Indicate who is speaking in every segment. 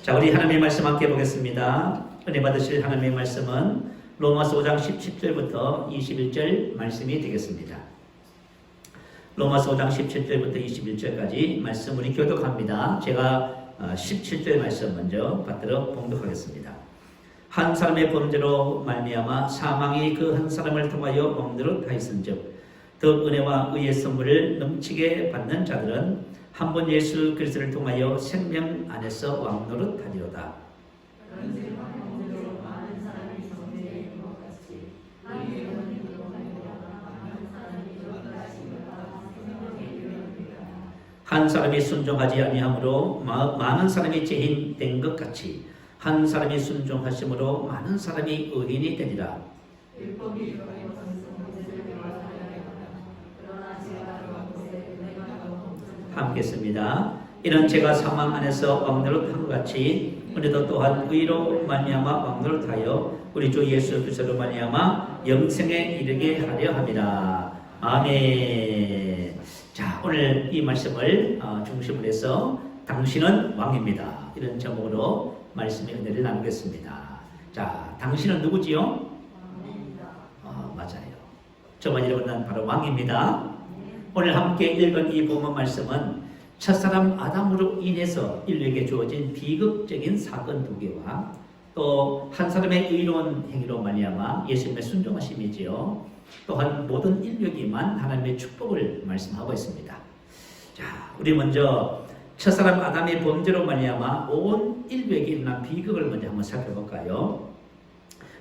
Speaker 1: 자, 우리 하나님의 말씀 함께 보겠습니다. 은혜 받으실 하나님의 말씀은 로마서 5장 17절부터 21절 말씀이 되겠습니다. 로마서 5장 17절부터 21절까지 말씀 우리 교독합니다. 제가 17절 말씀 먼저 받들어 봉독하겠습니다. 한 사람의 범죄로 말미암아 사망이 그 한 사람을 통하여 왕노릇 하였은즉 더 은혜와 의의 선물을 넘치게 받는 자들은 한 번 예수 그리스도를 통하여 생명 안에서 왕노릇 하리로다. 한 사람이 순종하지 아니함으로 많은 사람이 죄인 된 것 같이 한 사람이 순종하심으로 많은 사람이 의인이 되리라. 함께 했습니다. 이는 제가 사망 안에서 왕노릇 한 것 같이 우리도 또한 의로 말미암아 왕노릇하여 우리 주 예수 그리스도로 말미암아 영생에 이르게 하려 함이라. 아멘. 자, 오늘 이 말씀을 중심으로 해서 당신은 왕입니다. 이런 제목으로 말씀의 은혜를 나누겠습니다. 자, 당신은 누구지요? 맞아요. 저만 이름은 바로 왕입니다. 오늘 함께 읽은 이 본문 말씀은 첫사람 아담으로 인해서 인류에게 주어진 비극적인 사건 두 개와 또 한 사람의 의로운 행위로 말미암아 예수님의 순종하심이지요. 또한 모든 인류에게만 하나님의 축복을 말씀하고 있습니다. 자, 우리 먼저 첫사람 아담의 범죄로 말미암아 온 인류에게 일어난 비극을 먼저 한번 살펴볼까요?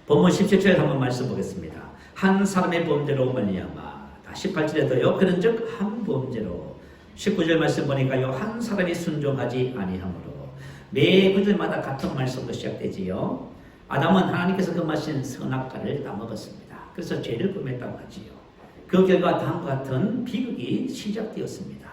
Speaker 1: 본문 17절 한번 말씀 보겠습니다. 한 사람의 범죄로 말미암아 18절에도요. 그런즉 한 범죄로 19절 말씀 보니까요. 한 사람이 순종하지 아니하므로 매 구절마다 같은 말씀으로 시작되지요. 아담은 하나님께서 금하신 선악과를 따먹었습니다. 그래서 죄를 범했다고 하지요. 그 결과 다음과 같은 비극이 시작되었습니다.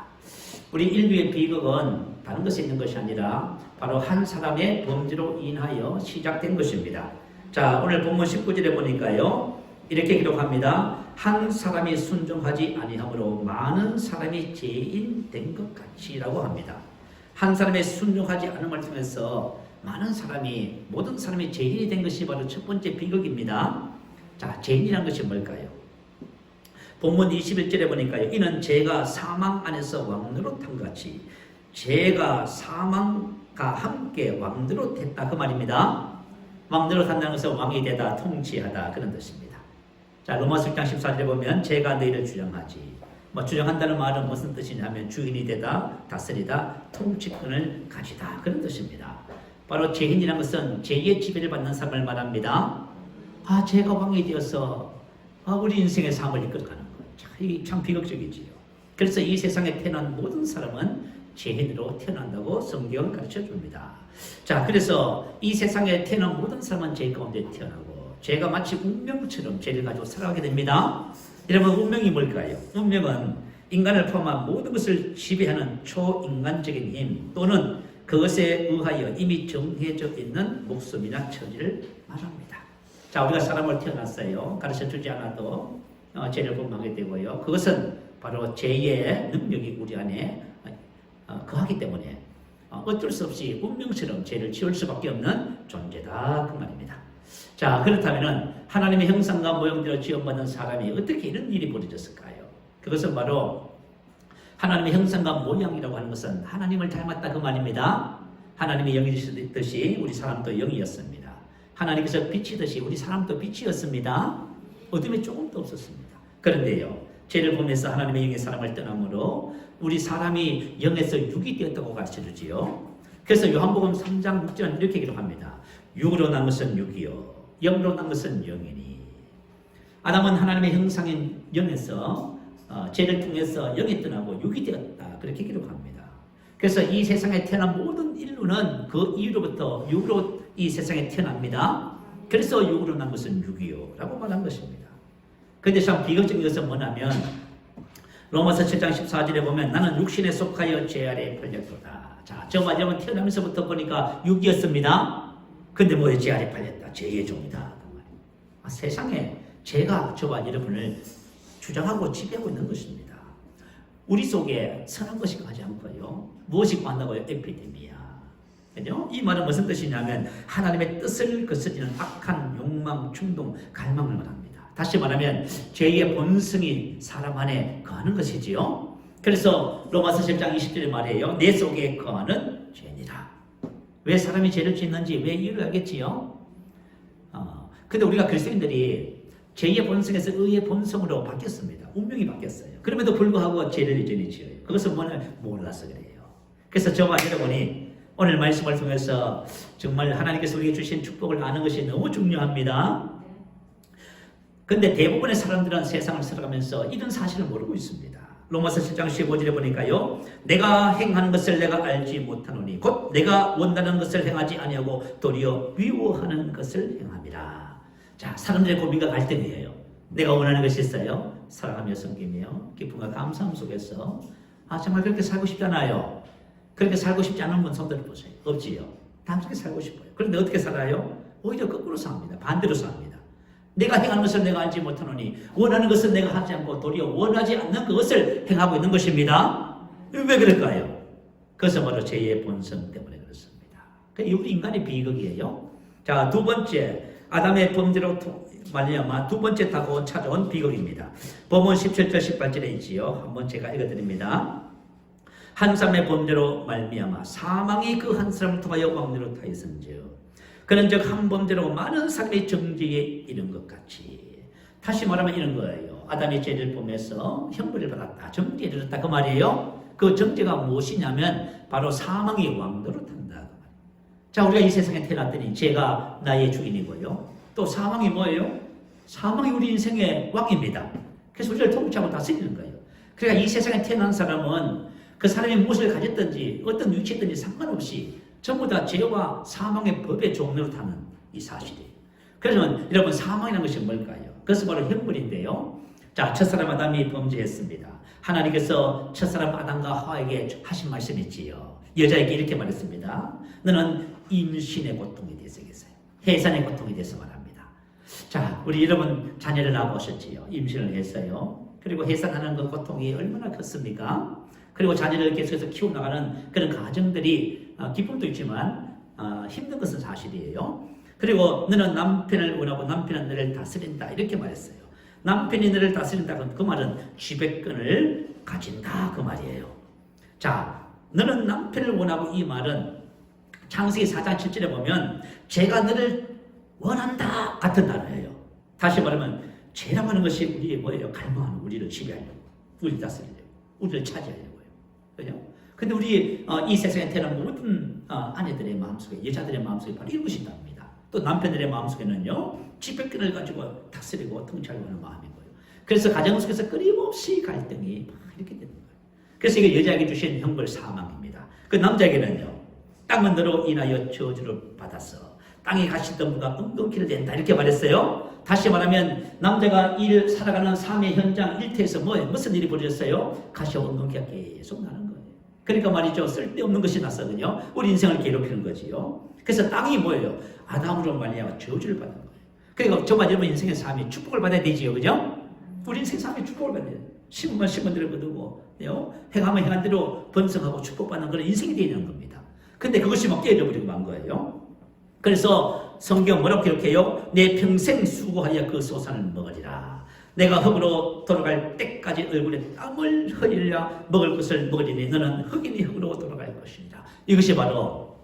Speaker 1: 우리 인류의 비극은 다른 것에 있는 것이 아니라 바로 한 사람의 범죄로 인하여 시작된 것입니다. 자, 오늘 본문 19절에 보니까요. 이렇게 기록합니다. 한 사람이 순종하지 아니하므로 많은 사람이 죄인 된 것 같이라고 합니다. 한 사람이 순종하지 않음을 통해서 많은 사람이 모든 사람이 죄인이 된 것이 바로 첫 번째 비극입니다. 자, 죄인이란 것이 뭘까요? 본문 21절에 보니까요. 이는 죄가 사망 안에서 왕노릇한 것 같이 죄가 사망과 함께 왕노릇했다 그 말입니다. 왕노릇한다는 것은 왕이 되다 통치하다 그런 뜻입니다. 자, 로마서 6장 14절에 보면 죄가 너희를 주장하지. 주장한다는 말은 무슨 뜻이냐면 주인이 되다, 다스리다, 통치권을 가지다 그런 뜻입니다. 바로 죄인이라는 것은 죄의 지배를 받는 사람을 말합니다. 죄가 왕이 되어서 우리 인생의 삶을 이끌어가는 것. 이게 참 비극적이지요. 그래서 이 세상에 태어난 모든 사람은 죄인으로 태어난다고 성경은 가르쳐 줍니다. 자, 그래서 이 세상에 태어난 모든 사람은 죄 가운데 태어나고 죄가 마치 운명처럼 죄를 가지고 살아가게 됩니다. 여러분, 운명이 뭘까요? 운명은 인간을 포함한 모든 것을 지배하는 초인간적인 힘 또는 그것에 의하여 이미 정해져 있는 목숨이나 처지를 말합니다. 자, 우리가 사람을 태어났어요. 가르쳐주지 않아도 죄를 범하게 되고요. 그것은 바로 죄의 능력이 우리 안에 거하기 때문에 어쩔 수 없이 운명처럼 죄를 지을 수밖에 없는 존재다 그 말입니다. 자, 그렇다면 하나님의 형상과 모형대로 지음받은 사람이 어떻게 이런 일이 벌어졌을까요? 그것은 바로 하나님의 형상과 모양이라고 하는 것은 하나님을 닮았다 그 말입니다. 하나님의 영이듯이 우리 사람도 영이었습니다. 하나님께서 빛이듯이 우리 사람도 빛이었습니다. 어둠이 조금도 없었습니다. 그런데요, 죄를 범해서 하나님의 영의 사람을 떠나므로 우리 사람이 영에서 육이 되었다고 가르쳐주지요. 그래서 요한복음 3장 6절 이렇게 기록합니다. 육으로 난 것은 육이요 영으로 난 것은 영이니. 아담은 하나님의 형상인 영에서 죄를 통해서 영이 떠나고 육이 되었다 그렇게 기록합니다. 그래서 이 세상에 태어난 모든 인류는 그 이후로부터 육으로 이 세상에 태어납니다. 그래서 육으로 난 것은 육이요 라고 말한 것입니다. 그런데 참 비극적인 것은 뭐냐면 로마서 7장 14절에 보면 나는 육신에 속하여 죄 아래에 팔렸도다. 자, 저 마지막은 태어나면서부터 보니까 육이었습니다. 근데 뭐에 죄 아래 팔렸다. 죄의 종이다. 세상에 죄가 저와 여러분을 주장하고 지배하고 있는 것입니다. 우리 속에 선한 것이 가지 않고요. 무엇이 관다고요? 에피데미아. 그죠? 이 말은 무슨 뜻이냐면 하나님의 뜻을 거스르는 악한 욕망, 충동, 갈망을 말합니다. 다시 말하면 죄의 본성이 사람 안에 거하는 것이지요. 그래서 로마서 10장 20절에 말해요. 내 속에 거하는 죄니라. 왜 사람이 죄를 짓는지 왜 이유를 알겠지요? 근데 우리가 그리스도인들이 죄의 본성에서 의의 본성으로 바뀌었습니다. 운명이 바뀌었어요. 그럼에도 불구하고 죄를 여전히 지어요. 그것을 몰라서 그래요. 그래서 저와 여러분이 오늘 말씀을 통해서 정말 하나님께서 우리에게 주신 축복을 아는 것이 너무 중요합니다. 근데 대부분의 사람들은 세상을 살아가면서 이런 사실을 모르고 있습니다. 로마서 7장 15절에 보니까요. 내가 행하는 것을 내가 알지 못하노니 곧 내가 원하는 것을 행하지 아니하고 도리어 미워하는 것을 행함이라. 자, 사람들의 고민과 갈등이에요. 내가 원하는 것이 있어요. 사랑하며 섬기며 기쁨과 감사함 속에서 정말 그렇게 살고 싶잖아요. 그렇게 살고 싶지 않은 분 손들어 보세요. 없지요. 다 그렇게 살고 싶어요. 그런데 어떻게 살아요? 오히려 거꾸로 삽니다. 반대로 삽니다. 내가 행하는 것을 내가 알지 못하노니 원하는 것은 내가 하지 않고 도리어 원하지 않는 그것을 행하고 있는 것입니다. 왜 그럴까요? 그것은 바로 죄의 본성 때문에 그렇습니다. 우리 인간의 비극이에요. 자, 두 번째 아담의 범죄로 말미암아 두 번째 다가온 찾아온 비극입니다. 본문 17절 18절에 있지요. 한번 제가 읽어드립니다. 한 사람의 범죄로 말미암아 사망이 그 한 사람을 통하여 왕노로 타있은즉 그런즉 한 범죄로 많은 사람이 정죄에 이른 것 같이. 다시 말하면 이런 거예요. 아담이 죄를 범해서 형벌을 받았다. 정죄에 이르렀다. 그 말이에요. 그 정죄가 무엇이냐면 바로 사망이 왕노로 탄다. 자, 우리가 이 세상에 태어났더니 죄가 나의 주인이고요. 또 사망이 뭐예요? 사망이 우리 인생의 왕입니다. 그래서 우리를 통치하고 다스리는 거예요. 그러니까 이 세상에 태어난 사람은 그 사람이 무엇을 가졌든지 어떤 위치든지 상관없이 전부 다 죄와 사망의 법의 종로로 타는 이 사실이에요. 그러면 여러분 사망이라는 것이 뭘까요? 그것은 바로 형벌인데요. 자, 첫사람 아담이 범죄했습니다. 하나님께서 첫사람 아담과 하와에게 하신 말씀이 있지요. 여자에게 이렇게 말했습니다. 너는 임신의 고통에 대해서 얘기했어요. 해산의 고통에 대해서 말합니다. 자, 우리 여러분 자녀를 낳아보셨지요. 임신을 했어요. 그리고 해산하는 그 고통이 얼마나 컸습니까? 그리고 자녀를 계속해서 키워나가는 그런 가정들이 기쁨도 있지만 힘든 것은 사실이에요. 그리고 너는 남편을 원하고 남편은 너를 다스린다 이렇게 말했어요. 남편이 너를 다스린다 그 말은 지배권을 가진다 그 말이에요. 자, 너는 남편을 원하고 이 말은 창세기 4장 7절에 보면 죄가 너를 원한다 같은 단어예요. 다시 말하면 죄라고 하는 것이 우리의 뭐예요? 갈망하는 우리를 지배하려고, 우리를 다스리려고, 우리를 차지하려고요. 그죠? 근데 우리 이 세상에 태어난 모든 아내들의 마음속에, 여자들의 마음속에 바로 이런 것이 있답니다. 또 남편들의 마음속에는요, 지배권을 가지고 다스리고 통치하려고 하는 마음인 거예요. 그래서 가정 속에서 끊임없이 갈등이 막 이렇게 되는 거예요. 그래서 이게 여자에게 주신 형벌 사망입니다. 그 남자에게는요, 땅은 너로 인하여 저주를 받았어. 땅에 갇히던 무가 엉겅퀴를 댄다 이렇게 말했어요. 다시 말하면 남자가 살아가는 삶의 현장 일터에서 무슨 일이 벌어졌어요? 가시와 엉겅퀴가 계속 나는 거예요. 그러니까 말이죠. 쓸데없는 것이 났거든요. 우리 인생을 괴롭히는 거지요. 그래서 땅이 뭐예요? 아담으로 말미암아 저주를 받는 거예요. 그러니까 정말 여러분 인생의 삶이 축복을 받아야 되지요. 그죠? 우리 인생 삶이 축복을 받아야 돼요. 심으면 심은 대로 거두고 행하면 행한 대로 번성하고 축복받는 그런 인생이 되어야 되는 겁니다. 근데 그것이 막 깨져버리고 만 거예요. 그래서 성경 뭐라고 기록해요? 내 평생 수고하여 그 소산을 먹으리라. 내가 흙으로 돌아갈 때까지 얼굴에 땀을 흘리려 먹을 것을 먹으리니 너는 흙이니 흙으로 돌아갈 것이니라. 이것이 바로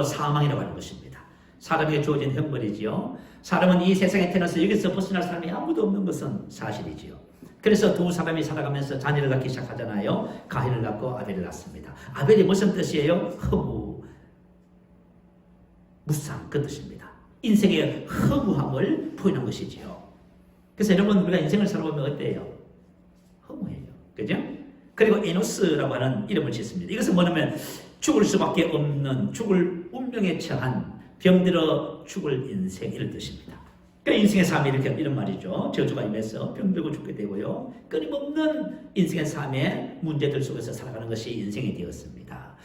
Speaker 1: 사망이라고 하는 것입니다. 사람에게 주어진 형벌이지요. 사람은 이 세상에 태어나서 여기서 벗어날 사람이 아무도 없는 것은 사실이지요. 그래서 두 사람이 살아가면서 자녀를 낳기 시작하잖아요. 가인을 낳고 아벨을 낳습니다. 아벨이 무슨 뜻이에요? 허무, 무상 그 뜻입니다. 인생의 허무함을 표현한 것이지요. 그래서 여러분 우리가 인생을 살아보면 어때요? 허무해요. 그죠? 그리고 에노스라고 하는 이름을 짓습니다. 이것은 뭐냐면 죽을 수밖에 없는, 죽을 운명에 처한, 병들어 죽을 인생 이런 뜻입니다. 그러니까 인생의 삶이 이런 말이죠. 저주가 임해서 병들고 죽게 되고요. 끊임없는 인생의 삶의 문제들 속에서 살아가는 것이 인생이 되었습니다.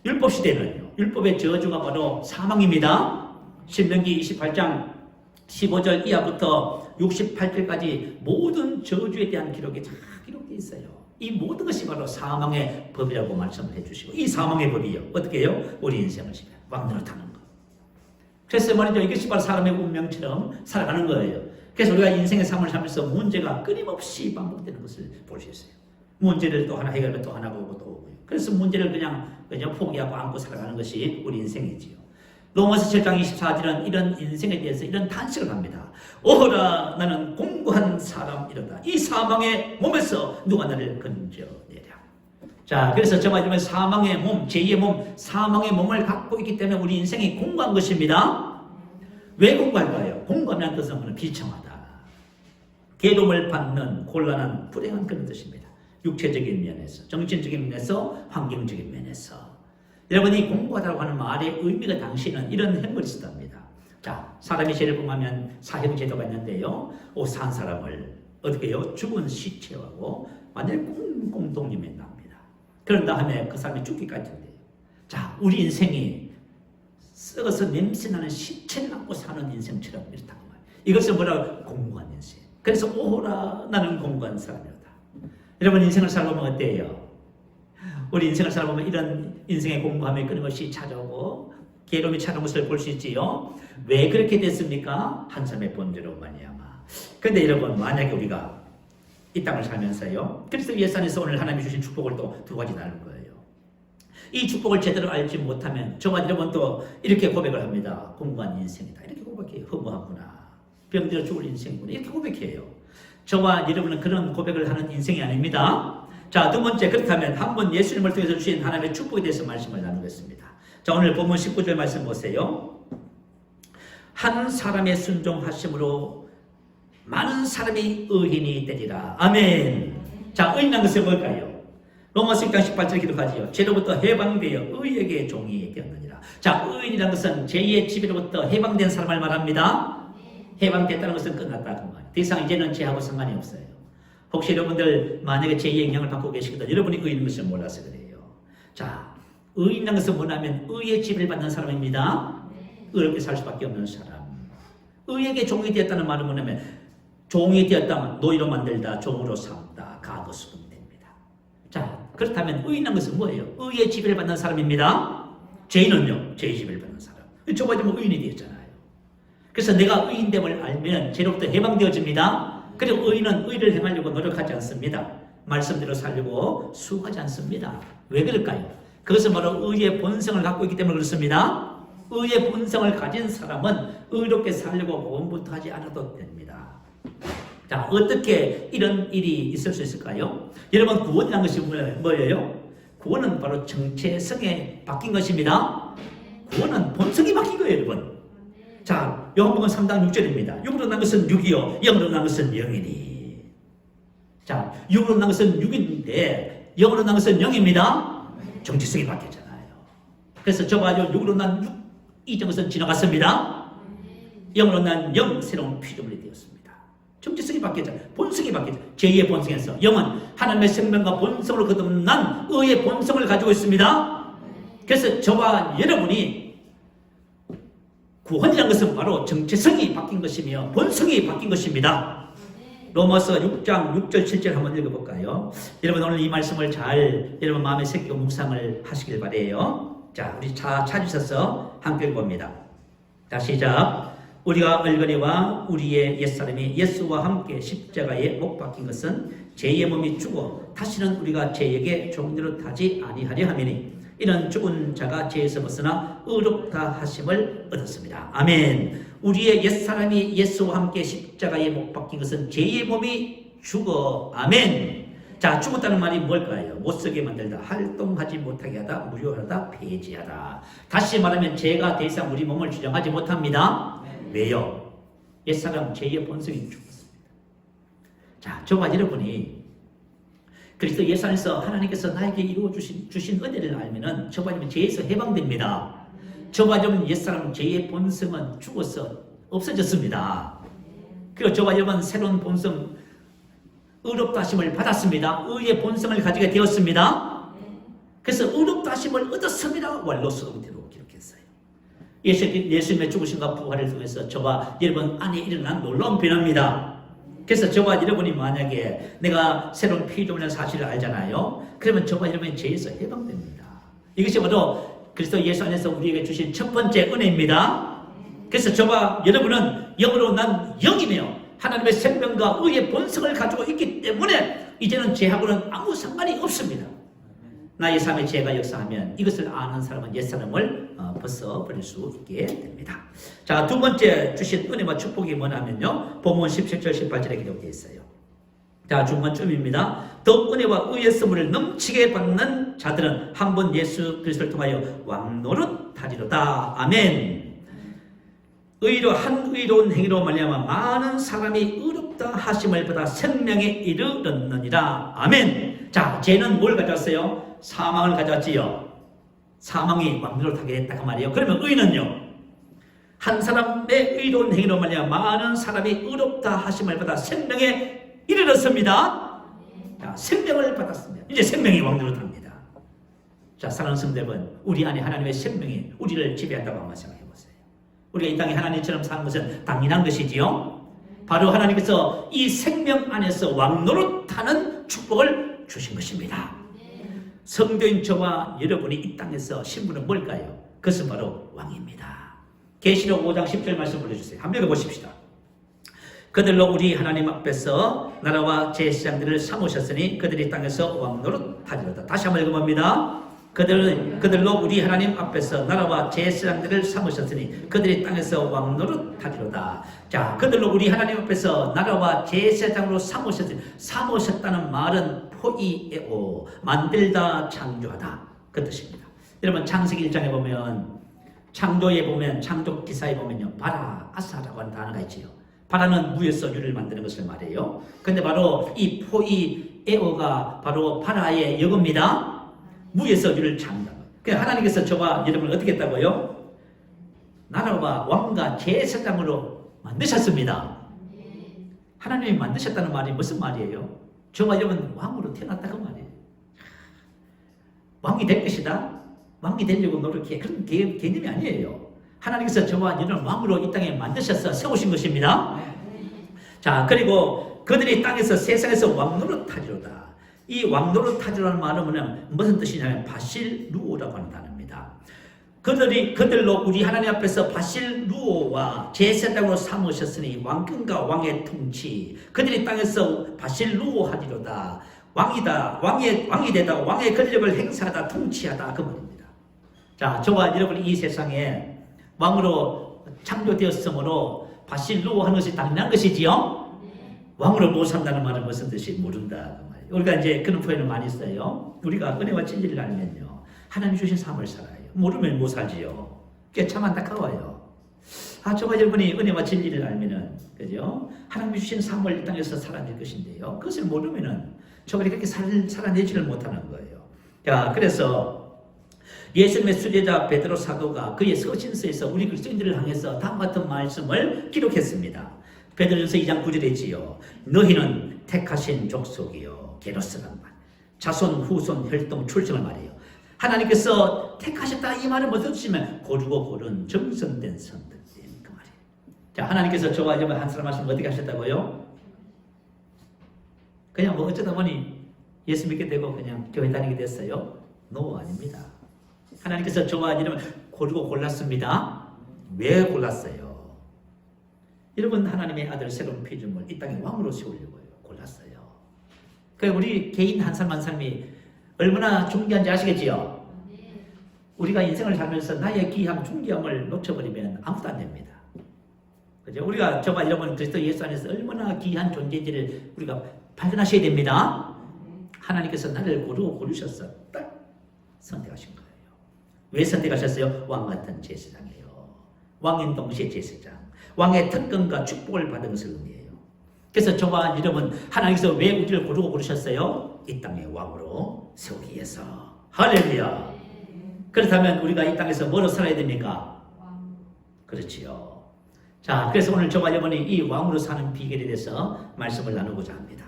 Speaker 1: 율법 시대는요. 율법의 저주가 바로 사망입니다. 신명기 28장 15절 이하부터 68절까지 모든 저주에 대한 기록이 다 기록되어 있어요. 이 모든 것이 바로 사망의 법이라고 말씀을 해주시고 이 사망의 법이요. 어떻게 해요? 우리 인생을 지배합니다. 왕노릇하는 거. 그래서 말이죠. 이것이 바로 사람의 운명처럼 살아가는 거예요. 그래서 우리가 인생의 삶을 살면서 문제가 끊임없이 반복되는 것을 볼 수 있어요. 문제를 또 하나 해결하면 또 하나 오고 또 오고요. 그래서 문제를 그냥 포기하고 안고 살아가는 것이 우리 인생이지요. 로마서 7장 24절은 이런 인생에 대해서 이런 탄식을 합니다. 오호라 나는 공고한 사람이로다. 이 사망의 몸에서 누가 나를 건져내랴. 자, 그래서 저와 여러분 사망의 몸, 제2의 몸, 사망의 몸을 갖고 있기 때문에 우리 인생이 공고한 것입니다. 왜 공고할까요? 공고하면 뜻은 비참하다. 괴로움을 받는 곤란한 불행한 그런 뜻입니다. 육체적인 면에서, 정신적인 면에서, 환경적인 면에서. 여러분 이 공고하다고 하는 말의 의미가 당시에는 이런 행물이 있었답니다. 자, 사람이 죄를 범하면 사형제도가 있는데요. 산 사람을 어떻게 해요? 죽은 시체하고 완전히 꽁꽁 독립해 납니다. 그런 다음에 그 사람이 죽기까지 된대요. 자, 우리 인생이 썩어서 냄새나는 시체를 안고 사는 인생처럼 이렇다고 말해요. 이것을 뭐라고? 공고한 인생. 그래서 오호라 나는 공고한 사람이로다. 여러분 인생을 살아보면 어때요? 우리 인생을 살아보면 이런 인생의 공고함이 끊임없이 찾아오고 괴로움이 찾아온 것을 볼 수 있지요. 왜 그렇게 됐습니까? 한 사람의 범죄로 말미암아. 그런데 여러분 만약에 우리가 이 땅을 살면서요. 그래서 예수 안에서 오늘 하나님이 주신 축복을 또 두 가지 나눌 거예요. 이 축복을 제대로 알지 못하면 저와 여러분 또 이렇게 고백을 합니다. 공고한 인생이다. 이렇게 고백해요. 허무하구나. 병들어 죽을 인생이구나. 이렇게 고백해요. 저와 여러분은 그런 고백을 하는 인생이 아닙니다. 자, 두 번째, 그렇다면 한번 예수님을 통해서 주신 하나님의 축복에 대해서 말씀을 나누겠습니다. 자, 오늘 본문 19절 말씀 보세요. 한 사람의 순종하심으로 많은 사람이 의인이 되리라. 아멘. 자, 의인이라는 것은 뭘까요? 로마서 6장 18절에 기록하지요. 죄로부터 해방되어 의에게 종이 되었느니라. 자, 의인이라는 것은 죄의 지배로부터 해방된 사람을 말합니다. 해방됐다는 것은 끝났다 그 말. 더 이상 이제는 죄하고 상관이 없어요. 혹시 여러분들 만약에 죄의 영향을 받고 계시거든 여러분이 의인인 것을 몰라서 그래요. 자, 의인이라는 것은 뭐냐면 의의 지배를 받는 사람입니다. 의롭게 살 수밖에 없는 사람. 의에게 종이 되었다는 말은 뭐냐면 종이 되었다면 노예로 만들다, 종으로 삼다, 가도 수동됩니다. 자, 그렇다면 의인이라는 것은 뭐예요? 의의 지배를 받는 사람입니다. 죄인은요, 죄의 지배를 받는 사람. 저거 뭐 의인이 되었잖아요. 그래서 내가 의인됨을 알면 죄로부터 해방되어집니다. 그리고 의인은 의를 행하려고 노력하지 않습니다. 말씀대로 살려고 수고하지 않습니다. 왜 그럴까요? 그것은 바로 의의 본성을 갖고 있기 때문에 그렇습니다. 의의 본성을 가진 사람은 의롭게 살려고 고군부터 하지 않아도 됩니다. 자, 어떻게 이런 일이 있을 수 있을까요? 여러분, 구원이라는 것이 뭐예요? 구원은 바로 정체성에 바뀐 것입니다. 구원은 본성이 바뀐 거예요, 여러분. 자, 요한복음 3장 6절입니다. 육으로 난 것은 육이요, 영으로 난 것은 영이니. 자, 육으로 난 것은 육인데 영으로 난 것은 영입니다. 정체성이 바뀌었잖아요. 그래서 저가 육으로 난 육, 이 것은 지나갔습니다. 영으로 난 영, 새로운 피조물이 되었습니다. 정체성이 바뀌었잖아요. 본성이 바뀌었죠. 제2의 본성에서 영은 하나님의 생명과 본성으로 거듭난 의의 본성을 가지고 있습니다. 그래서 저와 여러분이 구원이라는 것은 바로 정체성이 바뀐 것이며 본성이 바뀐 것입니다. 로마서 6장 6절 7절 한번 읽어볼까요? 여러분 오늘 이 말씀을 잘 여러분 마음에 새기고 묵상을 하시길 바라요. 자, 우리 찾으셔서 함께 읽어봅니다. 자, 시작. 우리가 얼거리와 우리의 옛사람이 예수와 함께 십자가에 못 박힌 것은 죄의 몸이 죽어 다시는 우리가 죄에게 종노릇하지 아니하려 함이니 이런 죽은 자가 죄에서 벗어나 의롭다 하심을 얻었습니다. 아멘. 우리의 옛사람이 예수와 함께 십자가에 못 박힌 것은 죄의 몸이 죽어. 아멘. 자, 죽었다는 말이 뭘까요? 못쓰게 만들다, 활동하지 못하게 하다, 무효하다, 폐지하다. 다시 말하면 죄가 더 이상 우리 몸을 주장하지 못합니다. 왜요? 옛사람 죄의 본성이 죽었습니다. 자, 저와 여러분이 그리스도 예수 안에서 하나님께서 나에게 이루어 주신 은혜를 알면은 저와 여러분 죄에서 해방됩니다. 저와 여러분 옛사람 죄의 본성은 죽어서 없어졌습니다. 그리고 저와 여러분 새로운 본성 의롭다 하심을 받았습니다. 의의 본성을 가지게 되었습니다. 그래서 의롭다 하심을 얻었습니다. 왈로스로 기록했어요. 예수님의 죽으심과 부활을 통해서 저와 여러분 안에 일어난 놀라운 변화입니다. 그래서 저와 여러분이 만약에 내가 새로운 피조물이라는 사실을 알잖아요. 그러면 저와 여러분이 죄에서 해방됩니다. 이것이 바로 그리스도 예수 안에서 우리에게 주신 첫 번째 은혜입니다. 그래서 저와 여러분은 영으로 난 영이며 하나님의 생명과 의의 본성을 가지고 있기 때문에 이제는 죄하고는 아무 상관이 없습니다. 나의 삶에 죄가 역사하면 이것을 아는 사람은 옛사람을 벗어버릴 수 있게 됩니다. 자, 두 번째 주신 은혜와 축복이 뭐냐면요, 본문 17절 18절에 기록되어 있어요. 자, 중간쯤입니다. 더욱 은혜와 의의 선물을 넘치게 받는 자들은 한 번 예수 그리스도를 통하여 왕노릇하리로다. 아멘. 한 의로운 행위로 말미암아 많은 사람이 의롭다 하심을 받아 생명에 이르렀느니라. 아멘. 자, 죄는 뭘 가져왔어요? 사망을 가져왔지요. 사망이 왕노릇하게 됐다 그 말이에요. 그러면 의는요? 한 사람의 의로운 행위로 말미암아 많은 사람이 의롭다 하심을 받아 생명에 이르렀습니다. 자, 생명을 받았습니다. 이제 생명이 왕노릇합니다. 자, 사랑하는 성도 여러분, 우리 안에 하나님의 생명이 우리를 지배한다고 한번 생각해 보세요. 우리가 이 땅에 하나님처럼 사는 것은 당연한 것이지요. 바로 하나님께서 이 생명 안에서 왕노릇하는 축복을 주신 것입니다. 성도인 저와 여러분이 이 땅에서 신분은 뭘까요? 그것은 바로 왕입니다. 계시록 5장 10절 말씀 불러주세요. 한번 읽어보십시다. 그들로 우리 하나님 앞에서 나라와 제사장들을 삼으셨으니 그들이 땅에서 왕노릇하리로다. 다시 한번 읽어봅니다. 그들로 우리 하나님 앞에서 나라와 제사장들을 삼으셨으니 그들이 땅에서 왕노릇하리로다. 자, 그들로 우리 하나님 앞에서 나라와 제사장으로 삼으셨다는 말은 포이에오, 만들다, 창조하다 그 뜻입니다. 여러분, 창세기 1장에 보면, 창조에 보면, 창조 기사에 보면요, 바라, 아사라고 하는 단어가 있지요. 바라는 무에서 유를 만드는 것을 말해요. 근데 바로 이 포이에오가 바로 바라의 역입니다. 무에서 유를 창조한 거예요. 그러니까 하나님께서 저와 여러분을 어떻게 했다고요? 나라와 왕과 제사장으로 만드셨습니다. 하나님이 만드셨다는 말이 무슨 말이에요? 저와 여러분 왕으로 태어났다 그 말이에요. 왕이 될 것이다. 왕이 되려고 노력해. 그런 개념이 아니에요. 하나님께서 저와 여러분 왕으로 이 땅에 만드셔서 세우신 것입니다. 자, 그리고 그들이 땅에서 세상에서 왕노릇하리로다. 이 왕노릇하리라는 말은 무슨 뜻이냐면 바실루오라고 하는 단어입니다. 그들로 우리 하나님 앞에서 바실루오와 제사장으로 삼으셨으니 왕권과 왕의 통치, 그들이 땅에서 바실루오하리로다. 왕이 되다, 왕의 권력을 행사하다, 통치하다 그 말입니다. 자, 저와 여러분이 이 세상에 왕으로 창조되었으므로 바실루오 하는 것이 당연한 것이지요. 왕으로 못 산다는 말은 무슨 뜻이 모른다. 우리가 이제 그런 표현을 많이 써요. 우리가 은혜와 진리를 알면요, 하나님 주신 삶을 살아요. 모르면 못 살지요. 그게 참 안타까워요. 저와 여러분이 은혜와 진리를 알면은, 그죠? 하나님 주신 삶을 이 땅에서 살아낼 것인데요. 그것을 모르면은 저들이 그렇게 살아내지를 못하는 거예요. 자, 그래서 예수님의 수제자 베드로 사도가 그의 서신서에서 우리 그리스도인들을 향해서 다음 같은 말씀을 기록했습니다. 베드로전서 2장 9절에 있지요. 너희는 택하신 족속이요, 게노스란 말, 자손, 후손, 혈통, 출생을 말해요. 하나님께서 택하셨다 이 말은 무슨 뜻이면 고르고 고른 정성된 선택된 그 말이에요. 자, 하나님께서 저와 여러분 한 사람 하시면 어떻게 하셨다고요? 그냥 뭐 어쩌다 보니 예수 믿게 되고 그냥 교회 다니게 됐어요? 노, 아닙니다. 하나님께서 저와 여러분 고르고 골랐습니다. 왜 골랐어요? 여러분, 하나님의 아들 새로운 피조물 이 땅에 왕으로 세우려고 골랐어요. 그러니까 우리 개인 한 사람 한 사람이 얼마나 중요한지 아시겠지요? 우리가 인생을 살면서 나의 귀함, 중요함을 놓쳐버리면 아무도 안 됩니다. 그죠? 우리가 저와 여러분 그리스도 예수 안에서 얼마나 귀한 존재인지를 우리가 발견하셔야 됩니다. 하나님께서 나를 고르셔서 딱 선택하신 거예요. 왜 선택하셨어요? 왕 같은 제사장이에요. 왕인 동시에 제사장. 왕의 특권과 축복을 받은 것을 의미해요. 그래서 저와 여러분, 하나님께서 왜 우리를 고르고 고르셨어요? 이 땅의 왕으로 세우기 위해서. 할렐루야. 그렇다면 우리가 이 땅에서 뭐로 살아야 됩니까? 그렇지요. 자, 그래서 오늘 저와 여러분이 이 왕으로 사는 비결에 대해서 말씀을 나누고자 합니다.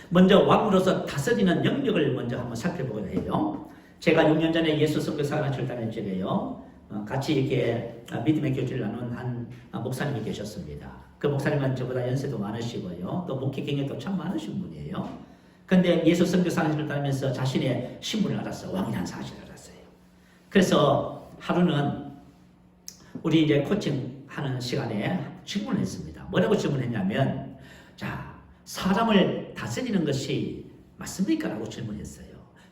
Speaker 1: 먼저 왕으로서 다스리는 영역을 먼저 한번 살펴보고자 해요. 제가 6년 전에 예수 선교사관 출단한 적에요, 같이 이렇게 믿음의 교제를 나눈 한 목사님이 계셨습니다. 그 목사님은 저보다 연세도 많으시고요, 또 목회 경력도 참 많으신 분이에요. 그런데 예수 선교사관을 다니면서 자신의 신분을 알았어요. 왕이라는 사실을 알았어요. 그래서 하루는 우리 이제 코칭하는 시간에 질문을 했습니다. 뭐라고 질문했냐면, 자, 사람을 다스리는 것이 맞습니까? 라고 질문했어요.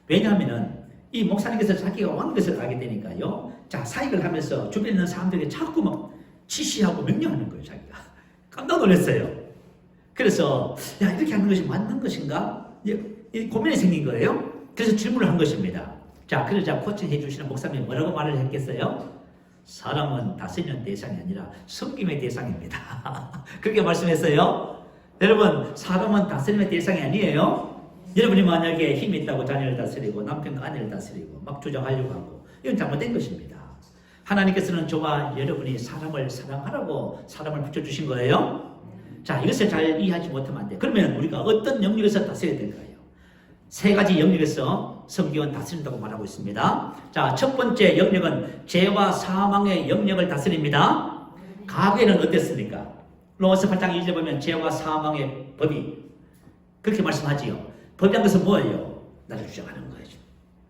Speaker 1: 왜냐하면은 이 목사님께서 자기가 왕 것을 알게 되니까요. 자, 사역을 하면서 주변에 있는 사람들에게 자꾸 막 지시하고 명령하는 거예요, 자기가. 깜짝 놀랐어요. 그래서, 야, 이렇게 하는 것이 맞는 것인가? 이 고민이 생긴 거예요. 그래서 질문을 한 것입니다. 자, 그러자 코칭해 주시는 목사님이 뭐라고 말을 했겠어요? 사람은 다스리는 대상이 아니라 섬김의 대상입니다. 그렇게 말씀했어요. 여러분, 사람은 다스림의 대상이 아니에요. 여러분이 만약에 힘이 있다고 자녀를 다스리고 남편과 아내를 다스리고 막 주장하려고 하고, 이건 잘못된 것입니다. 하나님께서는 저와 여러분이 사람을 사랑하라고 사람을 붙여주신 거예요. 자, 이것을 잘 이해하지 못하면 안 돼. 그러면 우리가 어떤 영역에서 다스려야 될까요? 세 가지 영역에서 성경은 다스린다고 말하고 있습니다. 자, 첫 번째 영역은 죄와 사망의 영역을 다스립니다. 과거에는 어땠습니까? 로마서 8장 2절에 보면 죄와 사망의 법이 그렇게 말씀하지요. 법이란 것은 뭐예요? 나를 주장하는 거예요.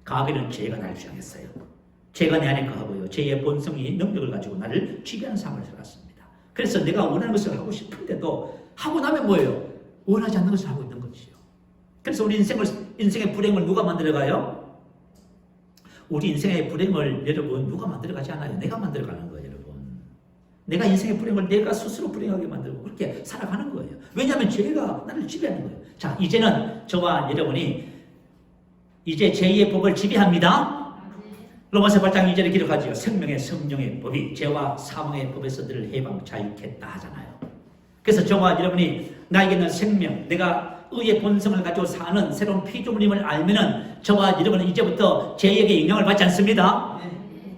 Speaker 1: 과거에는 죄가 나를 주장했어요. 죄가 내 안에 거하고요. 죄의 본성이 능력을 가지고 나를 지배하는 삶을 살았습니다. 그래서 내가 원하는 것을 하고 싶은데도 하고 나면 뭐예요? 원하지 않는 것을 하고 있는 것이죠. 그래서 우리 인생의 불행을 누가 만들어가요? 우리 인생의 불행을 여러분 누가 만들어가지 않아요. 내가 만들어가는 거예요, 여러분. 내가 인생의 불행을 내가 스스로 불행하게 만들고 그렇게 살아가는 거예요. 왜냐하면 죄가 나를 지배하는 거예요. 자, 이제는 저와 여러분이 이제 제2의 법을 지배합니다. 로마서 8장 2절에 기록하지요. 생명의 성령의 법이 죄와 사망의 법에서 너를 해방 자유케 하잖아요. 그래서 저와 여러분이 나에게는 생명, 내가 의의 본성을 가지고 사는 새로운 피조물임을 알면은 저와 여러분은 이제부터 죄에게 영향을 받지 않습니다.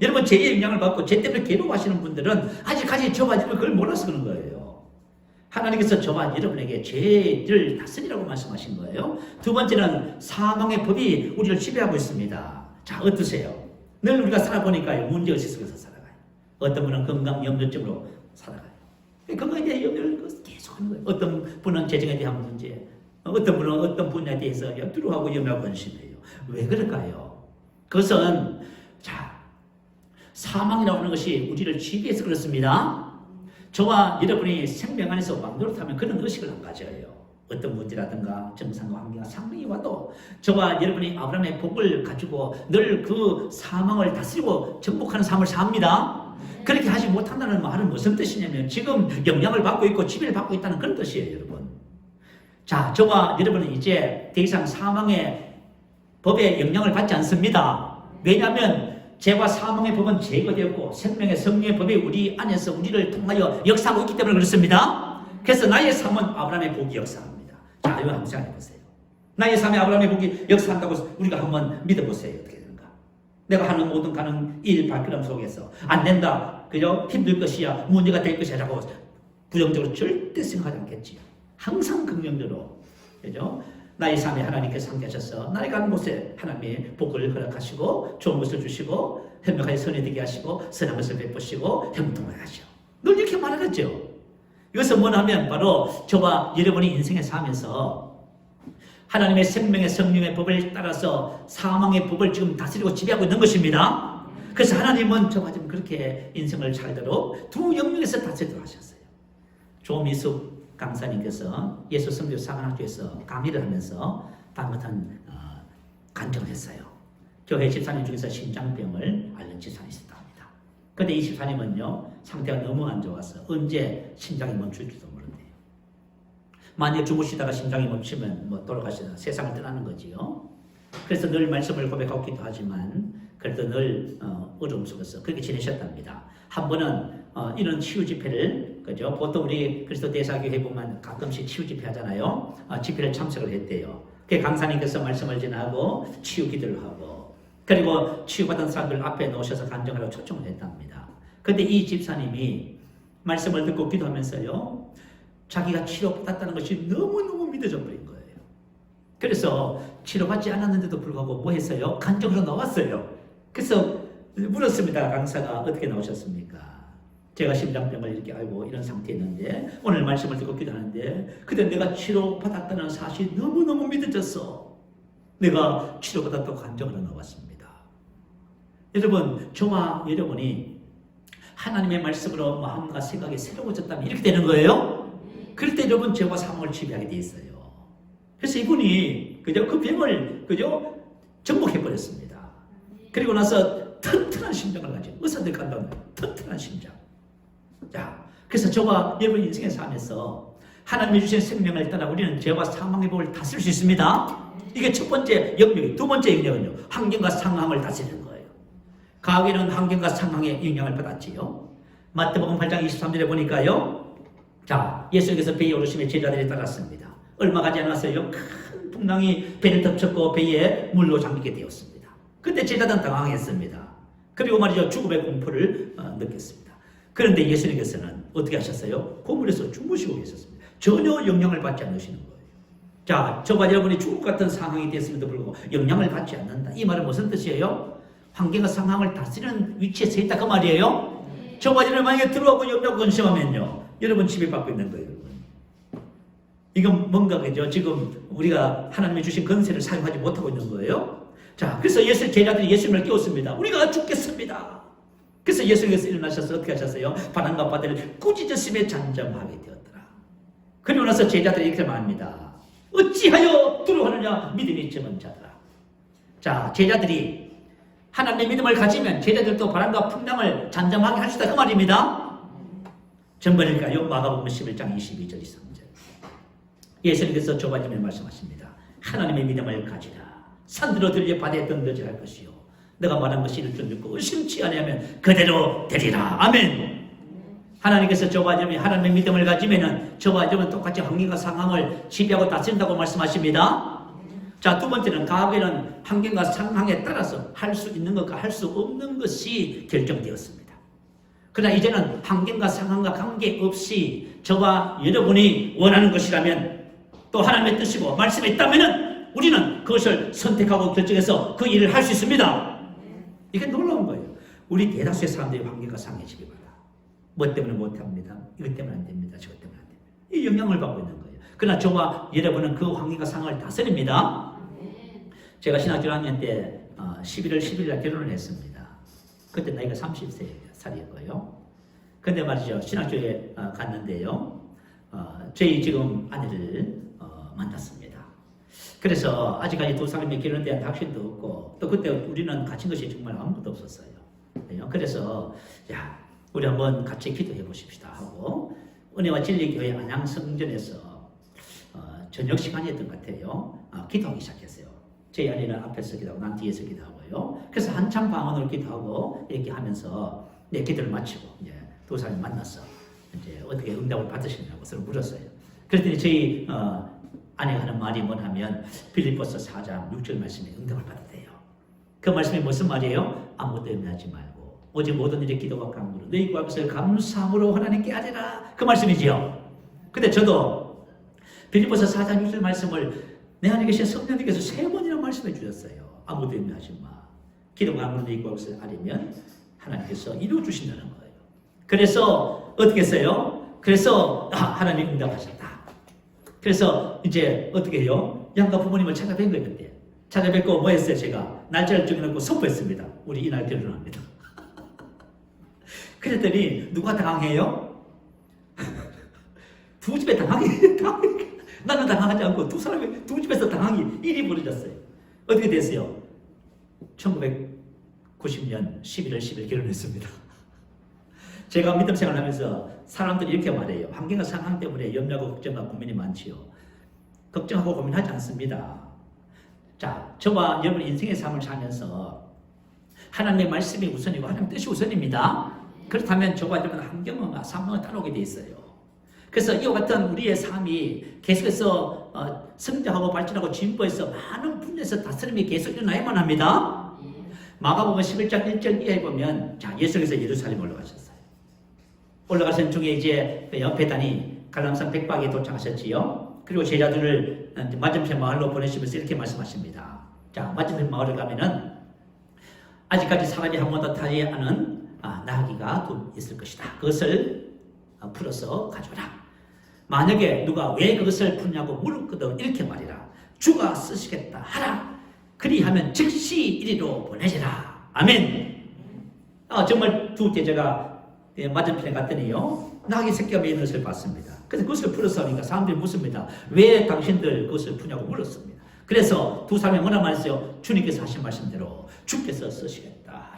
Speaker 1: 여러분, 죄의 영향을 받고 죄 때문에 괴로워하시는 분들은 아직까지 저와 여러분 그걸 몰라서 그런 거예요. 하나님께서 저와 여러분에게 죄를 다스리라고 말씀하신 거예요. 두 번째는 사망의 법이 우리를 지배하고 있습니다. 자, 어떠세요? 늘 우리가 살아보니까요, 문제의식 속에서 살아가요. 어떤 분은 건강 염려증으로 살아가요. 건강에 대한 염려를 계속 하는 거예요. 어떤 분은 재정에 대한 문제, 어떤 분은 어떤 분야에 대해서 두려워하고 염려하고 관심해요. 왜 그럴까요? 그것은 자, 사망이라고 하는 것이 우리를 지배해서 그렇습니다. 저와 여러분이 생명 안에서 왕노릇하면 그런 의식을 안 가져요. 어떤 문제라든가 정상과 환경과 상황이 와도 저와 여러분이 아브라함의 복을 가지고 늘 그 사망을 다스리고 정복하는 삶을 삽니다. 그렇게 하지 못한다는 말은 무슨 뜻이냐면 지금 영향을 받고 있고 지배를 받고 있다는 그런 뜻이에요, 여러분. 자, 저와 여러분은 이제 더 이상 사망의 법에 영향을 받지 않습니다. 왜냐하면 죄와 사망의 법은 제거되었고 생명의 성령의 법이 우리 안에서 우리를 통하여 역사하고 있기 때문에 그렇습니다. 그래서 나의 삶은 아브라함의 복이 역사합니다. 자, 이거 한번 생각해보세요. 나의 삶에 아브라함의 복이 역사한다고 우리가 한번 믿어보세요. 어떻게 되는가? 내가 하는 모든 가는 일 발걸음 속에서 안 된다, 그죠? 힘들 것이야, 문제가 될 것이야 라고 부정적으로 절대 생각하지 않겠지요. 항상 긍정적으로, 그죠? 나의 삶에 하나님께서 함께하셔서 나의 가는 곳에 하나님의 복을 허락하시고 좋은 것을 주시고 현명하게 선이 되게 하시고 선한 것을 베푸시고 형통하게 하시오. 늘 이렇게 말하겠죠. 이것은 뭐냐면 바로 저와 여러분이 인생에 살면서 하나님의 생명의 성령의 법을 따라서 사망의 법을 지금 다스리고 지배하고 있는 것입니다. 그래서 하나님은 저와 지금 그렇게 인생을 살도록 두 영역에서 다스리도록 하셨어요. 조미숙 강사님께서 예수 선교 사관학교에서 강의를 하면서 다음 같은 간증을 했어요. 교회 집사님 중에서 심장병을 앓는 집사님이 있었다 합니다. 그런데 이 집사님은요, 상태가 너무 안 좋아서 언제 심장이 멈출지도 모른대요. 만약 주무시다가 심장이 멈추면 뭐 돌아가시다 세상을 떠나는 거지요. 그래서 늘 말씀을 고백하고 기도하지만 그래도 늘 어려움 속에서 그렇게 지내셨답니다. 한 번은 이런 치유 집회를, 그죠? 보통 우리 그리스도 대사교회 보면 가끔씩 치유 집회 하잖아요. 집회를 참석을 했대요. 그 강사님께서 말씀을 전하고 치유 기도를 하고 그리고 치유받은 사람들 앞에 놓으셔서 간증하라고 초청을 했답니다. 그런데 이 집사님이 말씀을 듣고 기도하면서요, 자기가 치료받았다는 것이 너무너무 믿어져 버린 거예요. 그래서 치료받지 않았는데도 불구하고 뭐 했어요? 간증으로 나왔어요. 그래서 물었습니다. 강사가 어떻게 나오셨습니까? 제가 심장병을 이렇게 알고 이런 상태였는데 오늘 말씀을 듣고 기도하는데 그때 내가 치료받았다는 사실이 너무너무 믿어졌어. 내가 치료받았다고 간증으로 나왔습니다. 여러분, 저와 여러분이 하나님의 말씀으로 마음과 생각이 새로워졌다면 이렇게 되는 거예요. 그럴 때 여러분 죄와 사망을 지배하게 돼 있어요. 그래서 이분이 그 병을 정복해 버렸습니다. 그리고 나서 튼튼한 심장을 가진 의사들 간다는 튼튼한 심장. 자, 그래서 저와 여러분 인생에 살면서 하나님이 주신 생명을 따라 우리는 죄와 사망의 법을 다스릴 수 있습니다. 이게 첫 번째 영역이. 두 번째 영역은요, 환경과 상황을 다스리는 거예요. 가옥에는 환경과 상황의 영향을 받았지요. 마태복음 8장 23절에 보니까요, 자, 예수님께서 배에 오르시며 제자들이 따랐습니다. 얼마 가지 않았어요. 큰 풍랑이 배를 덮쳤고 배에 물로 잠기게 되었습니다. 그때 제자들은 당황했습니다. 그리고 말이죠, 죽음의 공포를 느꼈습니다. 그런데 예수님께서는 어떻게 하셨어요? 고물에서 주무시고 계셨습니다. 전혀 영향을 받지 않으시는 거예요. 자, 저와 여러분이 죽을 같은 상황이 됐음에도 불구하고 영향을 받지 않는다. 이 말은 무슨 뜻이에요? 환경과 상황을 다스리는 위치에 서 있다 그 말이에요. 저와 여러분 만약에 들어오고 염려하고 근심하면요, 여러분 지배받고 있는 거예요. 여러분. 이건 뭔가 그죠? 지금 우리가 하나님이 주신 권세를 사용하지 못하고 있는 거예요. 자, 그래서 제자들이 예수님을 깨웠습니다. 우리가 죽겠습니다. 그래서 예수님께서 일어나셔서 어떻게 하셨어요? 바람과 바다를 꾸짖으시며 잠잠하게 되었더라. 그리고 나서 제자들이 이렇게 말합니다. 어찌하여 두려워하느냐? 믿음이 적은 자들아. 자, 제자들이 하나님의 믿음을 가지면 제자들도 바람과 풍랑을 잠잠하게 할 수 있다 그 말입니다. 전번일까요? 마가복음 11장 22절 23절. 예수님께서 조바님에 말씀하십니다. 하나님의 믿음을 가지라. 산들어 들려 바다에 던져질 것이요, 내가 말한 것이 이룰 줄 믿고 의심치 아니하면 그대로 되리라. 아멘. 하나님께서 저와 여러분이 하나님의 믿음을 가지면은 저와 여러분 똑같이 환경과 상황을 지배하고 다스린다고 말씀하십니다. 자, 두 번째는 가옥에는 환경과 상황에 따라서 할 수 있는 것과 할 수 없는 것이 결정되었습니다. 그러나 이제는 환경과 상황과 관계없이 저와 여러분이 원하는 것이라면, 또 하나님의 뜻이고 말씀이 있다면은 우리는 그것을 선택하고 결정해서 그 일을 할 수 있습니다. 이게 놀라운 거예요. 우리 대다수의 사람들이 환경과 상황에 지배받아. 뭐 때문에 못합니다. 이것 때문에 안 됩니다. 저것 때문에 안 됩니다. 이 영향을 받고 있는 거예요. 그러나 저와 여러분은 그 환경과 상황을 다스립니다. 제가 신학교 1학년 때 11월 10일 날 결혼을 했습니다. 그때 나이가 30살이었고요. 근데 말이죠, 신학교에 갔는데요, 저희 지금 아내를 만났습니다. 그래서 아직까지 두 사람이 결혼에 대한 확신도 없고, 또 그때 우리는 갇힌 것이 정말 아무것도 없었어요. 그래서 야, 우리 한번 같이 기도해 보십시다 하고 은혜와 진리교회 안양성전에서 저녁 시간이었던 것 같아요. 기도하기 시작했어요. 제 아내는 앞에서 기도하고 난 뒤에서 기도하고요. 그래서 한참 방언으로 기도하고 이렇게 하면서 기도를 마치고 이제 두 사람이 만나서 이제 어떻게 응답을 받으시냐고 서로 물었어요. 그랬더니 저희 아내가 하는 말이 뭐냐면 빌립보서 4장 6절 말씀에 응답을 받았대요. 그 말씀이 무슨 말이에요? 아무것도 염려하지 말고 오직 모든 일에 기도와 간구로 너희 구할 것을 감사함으로 하나님께 아뢰라. 그 말씀이지요. 근데 저도 빌립보서 4장 6절 말씀을 내 안에 계신 성령님께서 3번이나 말씀해 주셨어요. 아무도 염려하지 마. 기도와 간구로 너희 구할 것을 아뢰면 하나님께서 이루어 주신다는 거예요. 그래서 어떻게 했어요? 그래서 하나님 응답하셨다. 그래서 이제 어떻게 해요? 양가 부모님을 찾아뵌 거예요. 그때 찾아뵙고 뭐 했어요? 제가 날짜를 정해놓고 선포했습니다. 우리 이날 결혼합니다. 그랬더니 누가 당황해요? 두 집에 당황해. 나는 당황하지 않고 두 사람이 두 집에서 당황이 일이 벌어졌어요. 어떻게 됐어요? 1990년 11월 10일 결혼했습니다. 제가 믿음 생활을 하면서 사람들이 이렇게 말해요. 환경과 상황 때문에 염려하고 걱정과 고민이 많지요. 걱정하고 고민하지 않습니다. 자, 저와 여러분 인생의 삶을 살면서 하나님의 말씀이 우선이고 하나님의 뜻이 우선입니다. 그렇다면 저와 여러분 환경과 상황을 따라오게 돼 있어요. 그래서 이와 같은 우리의 삶이 계속해서 성장하고 발전하고 진보해서 많은 분야에서 다스림이 계속 일어나야만 합니다. 마가복음 11장 1절 이하에 보면 자, 예수께서 예루살렘 올라가셨어요. 올라가신 중에 이제 베다니 갈람산 백박에 도착하셨지요. 그리고 제자들을 맞은편 마을로 보내시면서 이렇게 말씀하십니다. 자, 맞은편 마을을 가면은 아직까지 사람이 한 번도 타지 않은 나귀가 있을 것이다. 그것을 풀어서 가져오라. 만약에 누가 왜 그것을 푸냐고 물었거든 이렇게 말이라. 주가 쓰시겠다 하라. 그리하면 즉시 이리로 보내지라. 아멘. 정말 두 제자가 맞은편에 갔더니요, 나귀 새끼가 매는 것을 봤습니다. 그래서 그것을 풀었으니까 사람들이 묻습니다. 왜 당신들 그것을 푸냐고 물었습니다. 그래서 두 사람이 뭐라 말했어요? 주님께서 하신 말씀대로 주께서 쓰시겠다.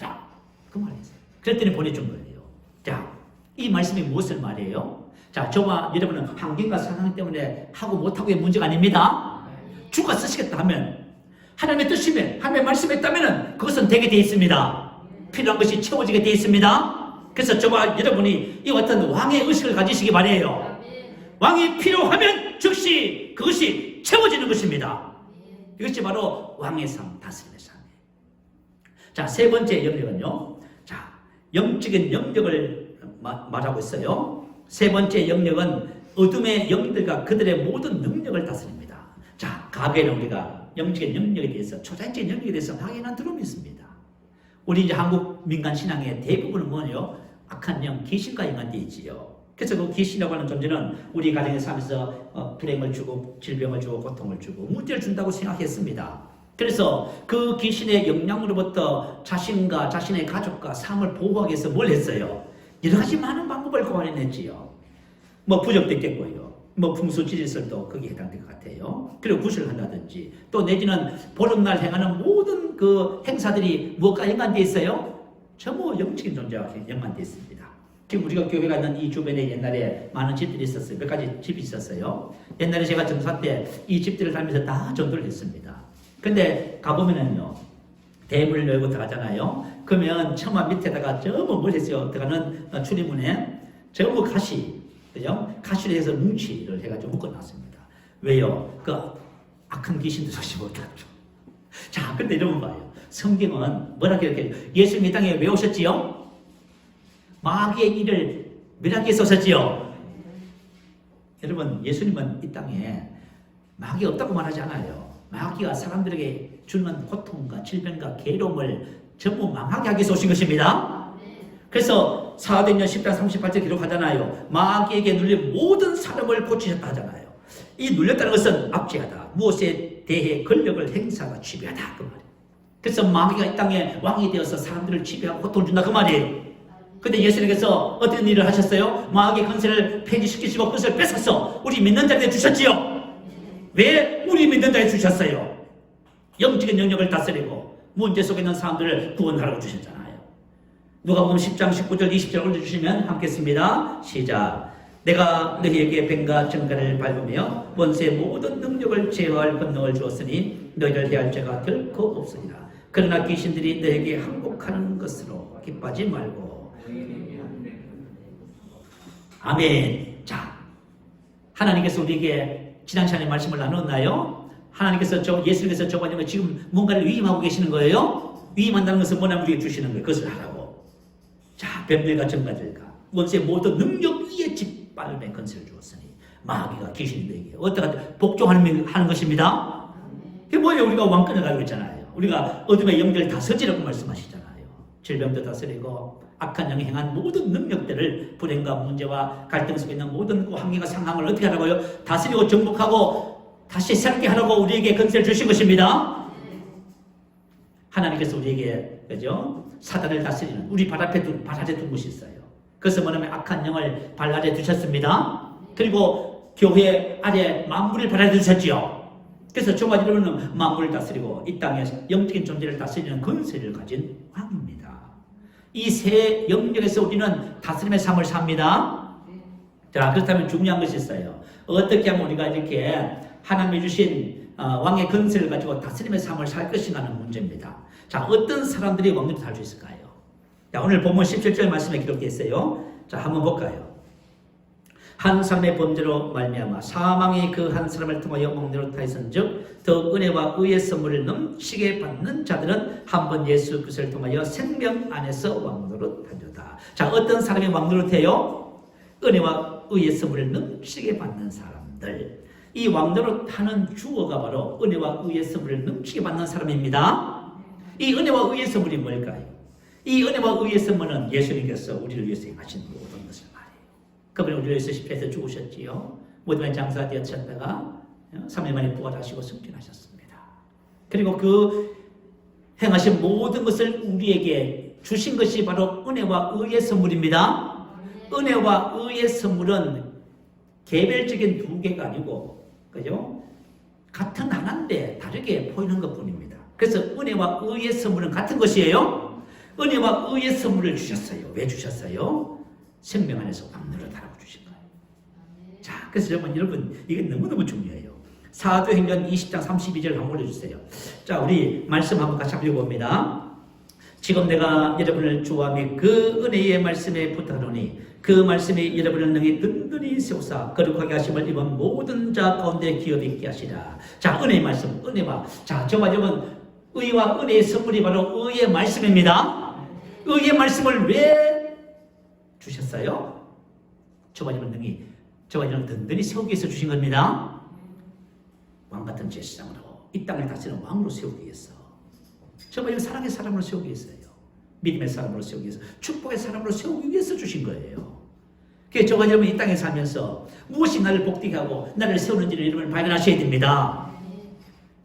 Speaker 1: 그 말이었어요. 그랬더니 보내준 거예요. 자, 이 말씀이 무엇을 말해요? 자, 저와 여러분은 환경과 상황 때문에 하고 못하고의 문제가 아닙니다. 주가 쓰시겠다 하면, 하나님의 뜻이면, 하나님의 말씀했다면 그것은 되게 되어 있습니다. 필요한 것이 채워지게 되어 있습니다. 그래서 저와 여러분이 이와 같은 왕의 의식을 가지시기 바라요. 왕이 필요하면 즉시 그것이 채워지는 것입니다. 이것이 바로 왕의 삶, 다스림의 삶이에요. 자, 세 번째 영역은요. 자, 영적인 영역을 말하고 있어요. 세 번째 영역은 어둠의 영들과 그들의 모든 능력을 다스립니다. 자, 가계는 우리가 영적인 영역에 대해서, 초자연적인 영역에 대해서 확인한 두려움이 있습니다. 우리 이제 한국 민간 신앙의 대부분은 뭐예요? 악한 영, 귀신과 연관되어 있지요. 그래서 그 귀신이라고 하는 존재는 우리 가정에 살면서 불행을 주고 질병을 주고 고통을 주고 문제를 준다고 생각했습니다. 그래서 그 귀신의 영향으로부터 자신과 자신의 가족과 삶을 보호하기 위해서 뭘 했어요? 여러 가지 많은 방법을 고안해냈지요. 뭐 부적도 있겠고요. 뭐 풍수지리설도 거기에 해당될 것 같아요. 그리고 구슬을 한다든지 또 내지는 보름날 행하는 모든 그 행사들이 무엇과 연관되어 있어요? 전부 영적인 존재와 연관되어 있습니다. 지금 우리가 교회가 있는 이 주변에 옛날에 많은 집들이 있었어요. 몇 가지 집이 있었어요. 옛날에 제가 전사 때 이 집들을 다니면서 다 전도를 했습니다. 근데 가보면은요, 대문을 열고 들어가잖아요. 그러면 처마 밑에다가 전부 뭘 했어요? 들어가는 출입문에 전부 가시, 그죠? 가시를 해서 뭉치를 해가지고 묶어놨습니다. 왜요? 그 악한 귀신도 조시 못하죠. 자, 근데 이러면 봐요. 성경은 뭐라고 이렇게 예수님이 땅에 왜 오셨지요? 마귀의 일을 멸하기 위해서 오셨지요. 여러분, 예수님은 이 땅에 마귀가 없다고 말하지 않아요. 마귀가 사람들에게 주는 고통과 질병과 괴로움을 전부 망하게 하기 위해서 오신 것입니다. 그래서 사도행전 10장 38절 기록하잖아요. 마귀에게 눌린 모든 사람을 고치셨다 하잖아요. 이 눌렸다는 것은 압제하다, 무엇에 대해 권력을 행사하고 지배하다, 그 말이에요. 그래서 마귀가 이 땅에 왕이 되어서 사람들을 지배하고 고통을 준다, 그 말이에요. 근데 예수님께서 어떤 일을 하셨어요? 마귀의 권세를 폐지시키시고 그것을 뺏어서 우리 믿는 자에게 주셨지요. 왜 우리 믿는 자에게 주셨어요? 영적인 영역을 다스리고 문제 속에 있는 사람들을 구원하라고 주셨잖아요. 누가복음 10장 19절 20절 올려주시면 함께 씁니다. 시작. 내가 너희에게 뱀과 정갈을 밟으며 원수의 모든 능력을 제어할 권능을 주었으니 너희를 해할 죄가 결코 없으리라. 그러나 귀신들이 너에게 항복하는 것으로 기뻐하지 말고. 아멘. 자, 하나님께서 우리에게 지난 시간에 말씀을 나눴나요? 하나님께서 예수님께서 저번에 지금 뭔가를 위임하고 계시는 거예요? 위임한다는 것은 뭐냐면 우리에게 주시는 거예요. 그것을 하라고. 자, 뱀들과 정갈들과 원수의 모든 능력 위에 짓밟음의 권세를 주었으니 마귀가 귀신들에게 어떻게 복종하는 것입니다. 그게 뭐예요? 우리가 왕권을 가지고 있잖아요. 우리가 어둠의 영들을 다스리라고 말씀하시잖아요. 질병도 다스리고 악한 영이 행한 모든 능력들을 불행과 문제와 갈등 속에 있는 모든 그 환경과 상황을 어떻게 하라고요? 다스리고 정복하고 다시 새롭게 하라고 우리에게 권세를 주신 것입니다. 하나님께서 우리에게, 그죠? 사단을 다스리는 우리 발 아래 둔 것이 있어요. 그것은 뭐냐면 악한 영을 발 아래 두셨습니다. 그리고 교회 아래 만물을 발 아래 두셨지요. 그래서 저와 여러분은 만물을 다스리고 이 땅에 영적인 존재를 다스리는 권세를 가진 왕입니다. 이 세 영역에서 우리는 다스림의 삶을 삽니다. 자, 그렇다면 중요한 것이 있어요. 어떻게 하면 우리가 이렇게 하나님이 주신 왕의 권세를 가지고 다스림의 삶을 살 것인가 하는 문제입니다. 자, 어떤 사람들이 왕으로 살 수 있을까요? 자, 오늘 본문 17절 말씀에 기록되어 있어요. 자, 한번 볼까요? 한 사람의 범죄로 말미암아 사망이 그 한 사람을 통하여 왕노릇 하였은즉 더 은혜와 의의 선물을 넘치게 받는 자들은 한 번 예수 그리스도를 통하여 생명 안에서 왕노릇 하리로다. 자, 어떤 사람이 왕노릇해요? 은혜와 의의 선물을 넘치게 받는 사람들. 이 왕노릇 하는 주어가 바로 은혜와 의의 선물을 넘치게 받는 사람입니다. 이 은혜와 의의 선물이 뭘까요? 이 은혜와 의의 선물은 예수님께서 우리를 위해서 행하신 모든 것을 말해요. 그분이 우리를 위해서 십자가에서 죽으셨지요. 모든 장사되었다가 3일 만에 부활하시고 승진하셨습니다. 그리고 그 행하신 모든 것을 우리에게 주신 것이 바로 은혜와 의의 선물입니다. 은혜와 의의 선물은 개별적인 두 개가 아니고, 그죠? 같은 하나인데 다르게 보이는 것 뿐입니다. 그래서 은혜와 의의 선물은 같은 것이에요. 은혜와 의의 선물을 주셨어요. 왜 주셨어요? 생명 안에서 왕노릇 하라고 주신 거예요. 자, 그래서 여러분, 이게 너무너무 중요해요. 사도행전 20장 32절 한번 올려주세요. 자, 우리 말씀 한번 같이 읽어봅니다. 지금 내가 여러분을 주와 및 그 은혜의 말씀에 부탁하노니 그 말씀이 여러분을 능히 든든히 세우사 거룩하게 하심을 입은 모든 자 가운데 기업 있게 하시라. 자, 은혜의 말씀, 은혜와, 자, 저와 여러분, 의와 은혜의 선물이 바로 의의 말씀입니다. 의의 말씀을 왜 주셨어요? 저와 여러분 능히, 저와 여러분 든든히 세우기 위해서 주신 겁니다. 왕같은 제사장으로 이 땅을 다스리는 왕으로 세우기 위해서, 저와 여러분 사랑의 사람으로 세우기 위해서요. 믿음의 사람으로 세우기 위해서, 축복의 사람으로 세우기 위해서 주신 거예요. 그래서 저와 여러분 이 땅에 살면서 무엇이 나를 복되게 하고 나를 세우는지를 여러분 발견하셔야 됩니다.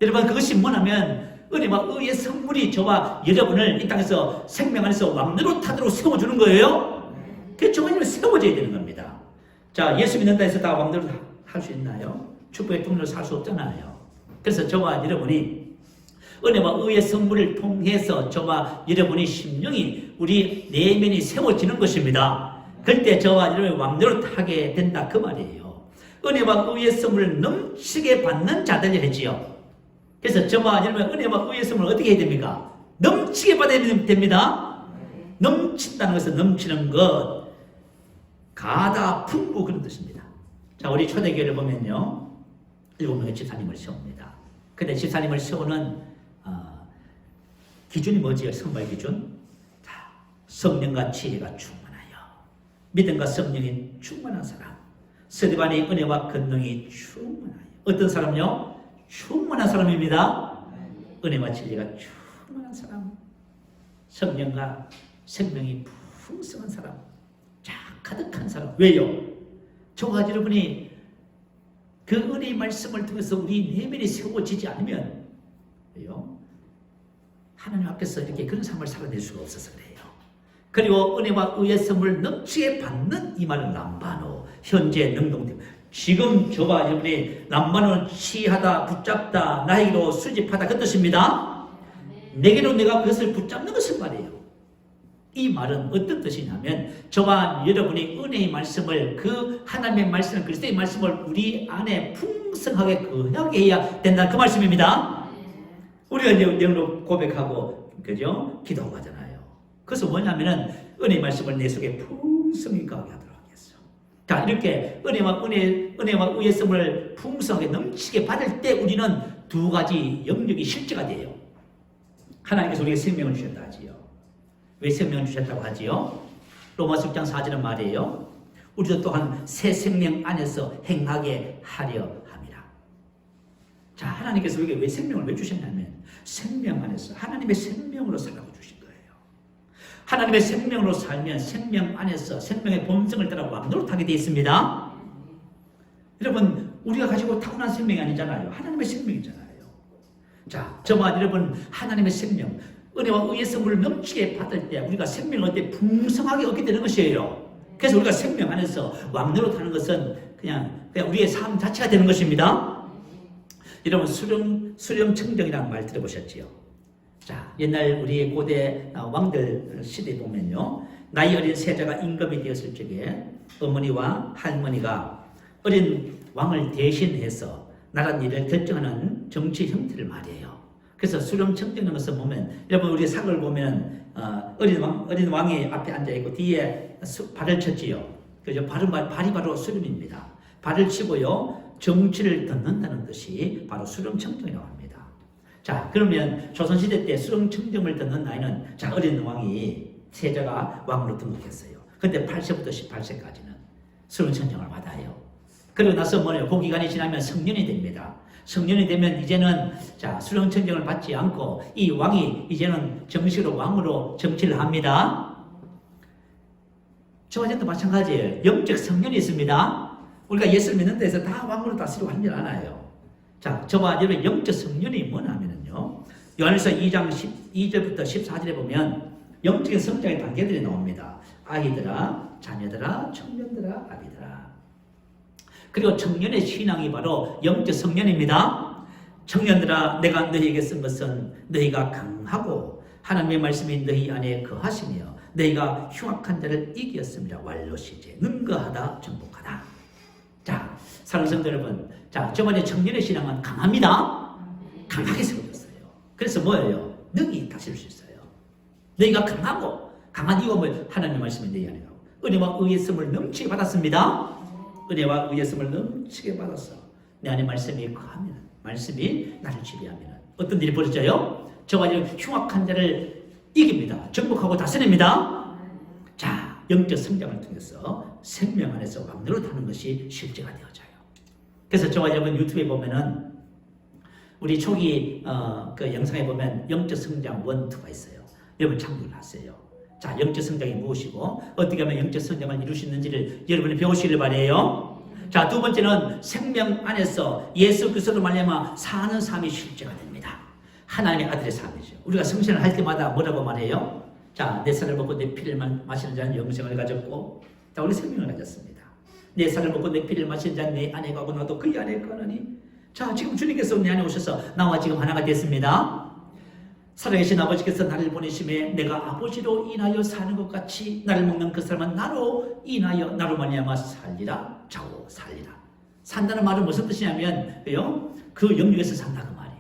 Speaker 1: 여러분, 그것이 뭐냐면 은혜와 의의 선물이 저와 여러분을 이 땅에서 생명 안에서 왕노릇하도록 세워주는 거예요. 그래서 저와 여러분 세워져야 되는 겁니다. 자, 예수 믿는다 해서 다 왕노릇 할 수 있나요? 축복의 통로로 살 수 없잖아요. 그래서 저와 여러분이 은혜와 의의 선물을 통해서 저와 여러분의 심령이, 우리 내면이 세워지는 것입니다. 그때 저와 여러분이 왕노릇하게 된다 그 말이에요. 은혜와 의의 선물을 넘치게 받는 자들이 했지요. 그래서 저와 여러분 은혜와 의의 선물을 어떻게 해야 됩니까? 넘치게 받아야 됩니다. 넘친다는 것은 넘치는 것, 가다, 풍부, 그런 뜻입니다. 자, 우리 초대교회를 보면요, 7명의 집사님을 세웁니다. 근데 집사님을 세우는 기준이 뭐지요? 선발 기준? 자, 성령과 지혜가 충만하여, 믿음과 성령이 충만한 사람, 스데반의 은혜와 권능이 충만하여. 어떤 사람요? 충만한 사람입니다. 은혜와 진리가 충만한 사람, 성령과 생명이 풍성한 사람, 자, 가득한 사람. 왜요? 저와 여러분이 그 은혜의 말씀을 통해서 우리 내면이 세워지지 않으면, 왜요? 하나님 앞에서 이렇게 그런 삶을 살아낼 수가 없어서 그래요. 그리고 은혜와 의의 선물을 넘치게 받는 이 말은 람바노, 현재 능동됨. 지금 저와 여러분이 람바노는 취하다, 붙잡다, 나에게로 수집하다 그 뜻입니다. 내게로 내가 그것을 붙잡는 것을 말이에요. 이 말은 어떤 뜻이냐면 저와 여러분이 은혜의 말씀을, 그 하나님의 말씀을, 그리스도의 말씀을 우리 안에 풍성하게 거하게 해야 된다 그 말씀입니다. 우리가 이제 영으로 고백하고, 그죠? 기도하고 하잖아요. 그래서 뭐냐면은 은혜의 말씀을 내 속에 풍성히 거하게 하도록 하겠어. 자, 이렇게 은혜와 의의 선물을 풍성하게 넘치게 받을 때 우리는 두 가지 영역이 실제가 돼요. 하나님께서 우리에게 생명을 주셨다 하지요. 왜 생명을 주셨다고 하지요? 로마서 6장 4절은 말이에요. 우리도 또한 새 생명 안에서 행하게 하려 함이라. 자, 하나님께서 우리에게 왜 생명을 왜 주셨냐면 생명 안에서 하나님의 생명으로 살라고 주신 거예요. 하나님의 생명으로 살면 생명 안에서 생명의 본성을 따라 왕노릇하게 되어 있습니다. 여러분, 우리가 가지고 타고난 생명이 아니잖아요. 하나님의 생명이잖아요. 자, 저와 여러분 하나님의 생명, 은혜와 의의 선물을 넘치게 받을 때 우리가 생명을 얻을 때 풍성하게 얻게 되는 것이에요. 그래서 우리가 생명 안에서 왕노릇하는 것은 그냥 우리의 삶 자체가 되는 것입니다. 여러분, 수렴청정이라는 말 들어보셨지요? 자, 옛날 우리 고대 왕들 시대에 보면요, 나이 어린 세자가 임금이 되었을 적에 어머니와 할머니가 어린 왕을 대신해서 나라 일을 결정하는 정치 형태를 말이에요. 그래서 수렴청정이라는 것을 보면, 여러분 우리 상을 보면 어린 왕이 앞에 앉아 있고 뒤에 발을 쳤지요. 그죠? 발이 바로 수렴입니다. 발을 치고요, 정치를 듣는다는 뜻이 바로 수렴청정이라고 합니다. 자, 그러면 조선시대 때 수렴청정을 듣는 나이는, 자, 어린 왕이, 세자가 왕으로 등극했어요. 근데 8세부터 18세까지는 수렴청정을 받아요. 그러고 나서 뭐예요? 그 기간이 지나면 성년이 됩니다. 성년이 되면 이제는, 자, 수렴청정을 받지 않고 이 왕이 이제는 정식으로 왕으로 정치를 합니다. 저와 저도 마찬가지예요. 영적 성년이 있습니다. 우리가 예수를 믿는 데서 다 왕으로 다스리고 하는 일 않아요. 자, 저와 여러분 영적 성년이 뭐냐면요, 요한일서 2장 12절부터 14절에 보면 영적인 성장의 단계들이 나옵니다. 아이들아, 자녀들아, 청년들아, 아비들아. 그리고 청년의 신앙이 바로 영적 성년입니다. 청년들아, 내가 너희에게 쓴 것은 너희가 강하고 하나님의 말씀이 너희 안에 거하시며 너희가 흉악한 자를 이겼습니다. 완로시제 능거하다 정복하다. 자, 사랑하는 성도 여러분, 자, 저번에 청년의 신앙은 강합니다. 강하게 세워졌어요. 그래서 뭐예요? 능히 다스릴 수 있어요. 너희가 강하고 강한 이유가 뭐예요? 하나님의 말씀이 너희 안에 가고 은혜와 의의 씀을 넘치게 받았습니다. 은혜와 의의 씀을 넘치게 받았어. 내 안에 말씀이 거하면, 말씀이 나를 지배하면 어떤 일이 벌어져요? 저와 흉악한 자를 이깁니다. 정복하고 다스립니다. 자, 영적 성장을 통해서 생명 안에서 왕노릇하는 것이 실제가 되어져요. 그래서 저와 여러분 유튜브에 보면은 우리 초기 그 영상에 보면 영적 성장 1, 2가 있어요. 여러분 참고를 하세요. 자, 영적 성장이 무엇이고 어떻게 하면 영적 성장을 이룰 수 있는지를 여러분이 배우시길 바라요. 자, 두 번째는 생명 안에서 예수 그리스도로 말미암아 사는 삶이 실제가 됩니다. 하나님의 아들의 삶이죠. 우리가 성신을 할 때마다 뭐라고 말해요? 자, 내 살을 먹고 내 피를 마시는 자는 영생을 가졌고, 자, 우리 생명을 가졌습니다. 내 살을 먹고 내 피를 마시는 자는 내 안에 가고 나도 그 안에 거하니. 자, 지금 주님께서 내 안에 오셔서 나와 지금 하나가 됐습니다. 살아계신 아버지께서 나를 보내심에 내가 아버지로 인하여 사는 것 같이 나를 먹는 그 사람은 나로 인하여 나로 말미암아 살리라. 좌우 살리라. 산다는 말은 무슨 뜻이냐면 그 영역에서 산다 그 말이에요.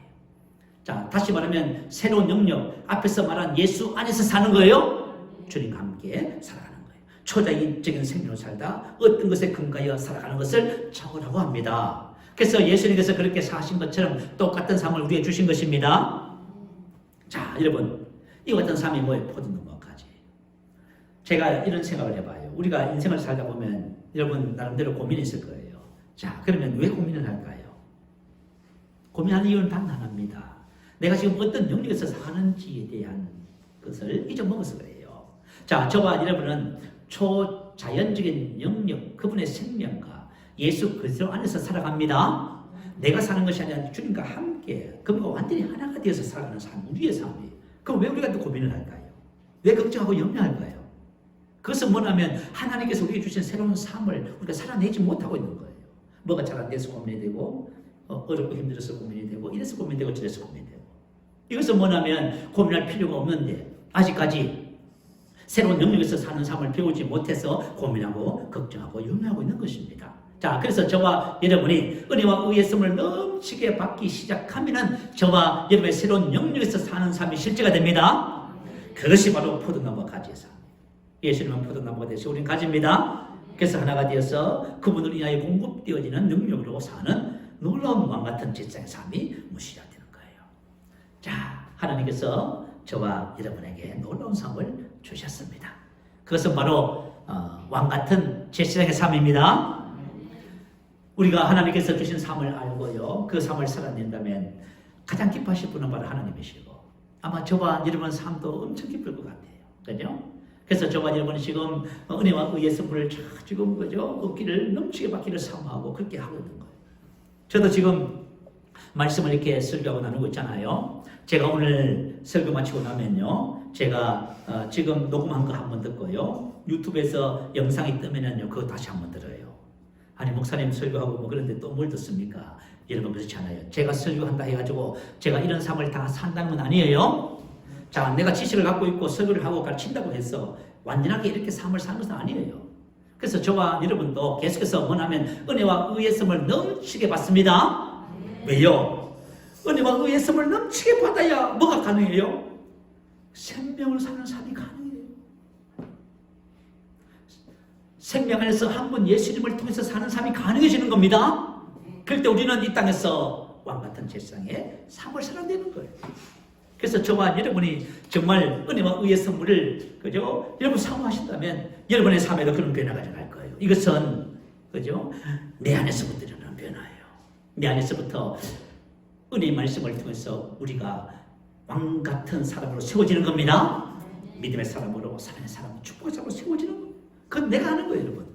Speaker 1: 자, 다시 말하면 새로운 영역, 앞에서 말한 예수 안에서 사는 거예요. 주님과 함께 살아가는 거예요. 초자연적인 생명을 살다 어떤 것에 근거하여 살아가는 것을 좌우라고 합니다. 그래서 예수님께서 그렇게 사신 것처럼 똑같은 삶을 우리에게 주신 것입니다. 자, 여러분, 이 어떤 삶이 뭐예요? 포도농부까지. 제가 이런 생각을 해봐요. 우리가 인생을 살다 보면 여러분 나름대로 고민이 있을 거예요. 자, 그러면 왜 고민을 할까요? 고민하는 이유는 단 하나입니다. 내가 지금 어떤 영역에서 사는지에 대한 것을 잊어먹어서 그래요. 자, 저와 여러분은 초자연적인 영역, 그분의 생명과 예수 그리스도 안에서 살아갑니다. 내가 사는 것이 아니라 주님과 함께 그분과 완전히 하나가 되어서 살아가는 삶, 우리의 삶이에요. 그럼 왜 우리가 또 고민을 할까요? 왜 걱정하고 염려할까요? 그것은 뭐냐면 하나님께서 우리에게 주신 새로운 삶을 우리가 살아내지 못하고 있는 거예요. 뭐가 잘 안 돼서 고민이 되고 어렵고 힘들어서 고민이 되고 이래서 고민되고 저래서 고민되고. 이것은 뭐냐면 고민할 필요가 없는데 아직까지 새로운 영역에서 사는 삶을 배우지 못해서 고민하고 걱정하고 염려하고 있는 것입니다. 자, 그래서 저와 여러분이 은혜와 의의 씀을 넘치게 받기 시작하면은 저와 여러분의 새로운 영역에서 사는 삶이 실제가 됩니다. 그것이 바로 포도나무와 가지의 삶. 예수님은 포도나무가 되시 우리는 가지입니다. 그래서 하나가 되어서 그분을 인하여 공급되어지는 능력으로 사는 놀라운 왕 같은 제사의 삶이 무시되는 거예요. 자, 하나님께서 저와 여러분에게 놀라운 삶을 주셨습니다. 그것은 바로 왕 같은 제사장의 삶입니다. 우리가 하나님께서 주신 삶을 알고요, 그 삶을 살아낸다면 가장 기뻐하실 분은 바로 하나님이시고 아마 저와 여러분 삶도 엄청 기쁠 것 같아요. 그죠? 그래서 저와 여러분은 지금 은혜와 의의 선물을 지금 얻기를 넘치게 받기를 사모하고 그렇게 하고 있는 거예요. 저도 지금 말씀을 이렇게 설교하고 나누고 있잖아요. 제가 오늘 설교 마치고 나면요, 제가 지금 녹음한 거 한번 듣고요, 유튜브에서 영상이 뜨면은요, 그거 다시 한번 들어요. 아니, 목사님 설교하고 뭐 그런데 또 뭘 듣습니까? 여러분 그렇지 않아요. 제가 설교한다 해가지고 제가 이런 삶을 다 산다는 건 아니에요. 자, 내가 지식을 갖고 있고 설교를 하고 가르친다고 해서 완전하게 이렇게 삶을 사는 것은 아니에요. 그래서 저와 여러분도 계속해서 원하면 은혜와 의의 씀을 넘치게 받습니다. 왜요? 은혜와 의의 씀을 넘치게 받아야 뭐가 가능해요? 생명을 사는 삶이 가능해요. 생명 안에서 한 분 예수님을 통해서 사는 삶이 가능해지는 겁니다. 그럴 때 우리는 이 땅에서 왕같은 제사장의 삶을 살아내는 거예요. 그래서 저와 여러분이 정말 은혜와 의의 선물을 여러분 사모하신다면 여러분의 삶에도 그런 변화가 일어날 거예요. 이것은 내 안에서부터 일어나는 변화예요. 내 안에서부터 은혜의 말씀을 통해서 우리가 왕 같은 사람으로 세워지는 겁니다. 믿음의 사람으로, 사랑의 사람으로, 축복의 사람으로 세워지는 거예요. 그건 내가 하는 거예요, 여러분.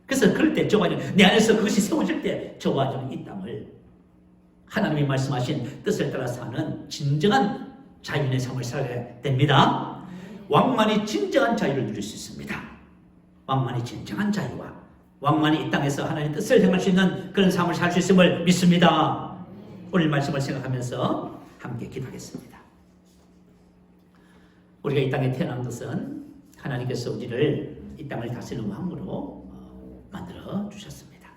Speaker 1: 그래서 그럴 때 저와 내 안에서 그것이 세워질 때 저와 저는 이 땅을 하나님이 말씀하신 뜻을 따라 사는 진정한 자연의 삶을 살아야 됩니다. 왕만이 진정한 자유를 누릴 수 있습니다. 왕만이 진정한 자유와 왕만이 이 땅에서 하나님의 뜻을 행할 수 있는 그런 삶을 살 수 있음을 믿습니다. 오늘 말씀을 생각하면서 함께 기도하겠습니다. 우리가 이 땅에 태어난 것은 하나님께서 우리를 이 땅을 다스리는 왕으로 만들어 주셨습니다.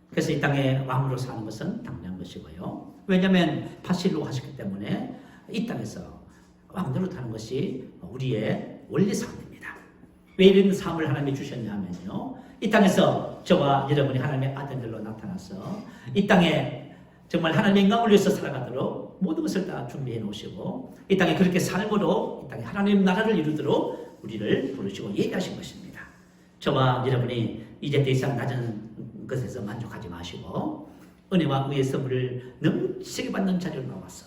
Speaker 1: 그래서 이 땅에 왕으로 사는 것은 당연한 것이고요. 왜냐하면 파실로 하셨기 때문에 이 땅에서 왕으로 사는 것이 우리의 원리사항입니다. 왜 이런 삶을 하나님이 주셨냐 하면요, 이 땅에서 저와 여러분이 하나님의 아들들로 나타나서 이 땅에 정말 하나님의 영광을 위해서 살아가도록 모든 것을 다 준비해 놓으시고 이 땅에 그렇게 삶으로 이 땅에 하나님 나라를 이루도록 우리를 부르시고 예비하신 것입니다. 저와 여러분이 이제 더 이상 낮은 것에서 만족하지 마시고 은혜와 의의 선물을 넘치게 받는 자리로 나와서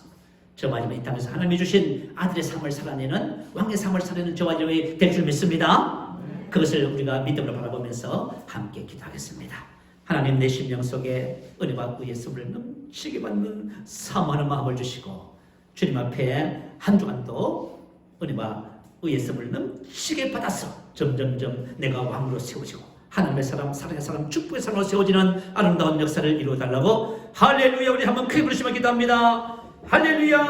Speaker 1: 저와 여러분이 이 땅에서 하나님이 주신 아들의 삶을 살아내는 왕의 삶을 살아내는 저와 여러분이 될 줄 믿습니다. 그것을 우리가 믿음으로 바라보면서 함께 기도하겠습니다. 하나님, 내 심령 속에 은혜와 의의 선물을 넘치게 받는 사모하는 마음을 주시고 주님 앞에 한 주간도 은혜와 의의 선물을 넘치게 받아서 점점점 내가 왕으로 세워지고 하나님의 사람, 사랑의 사람, 축복의 사람으로 세워지는 아름다운 역사를 이루어달라고 할렐루야. 우리 한번 크게 부르시며 기도합니다. 할렐루야.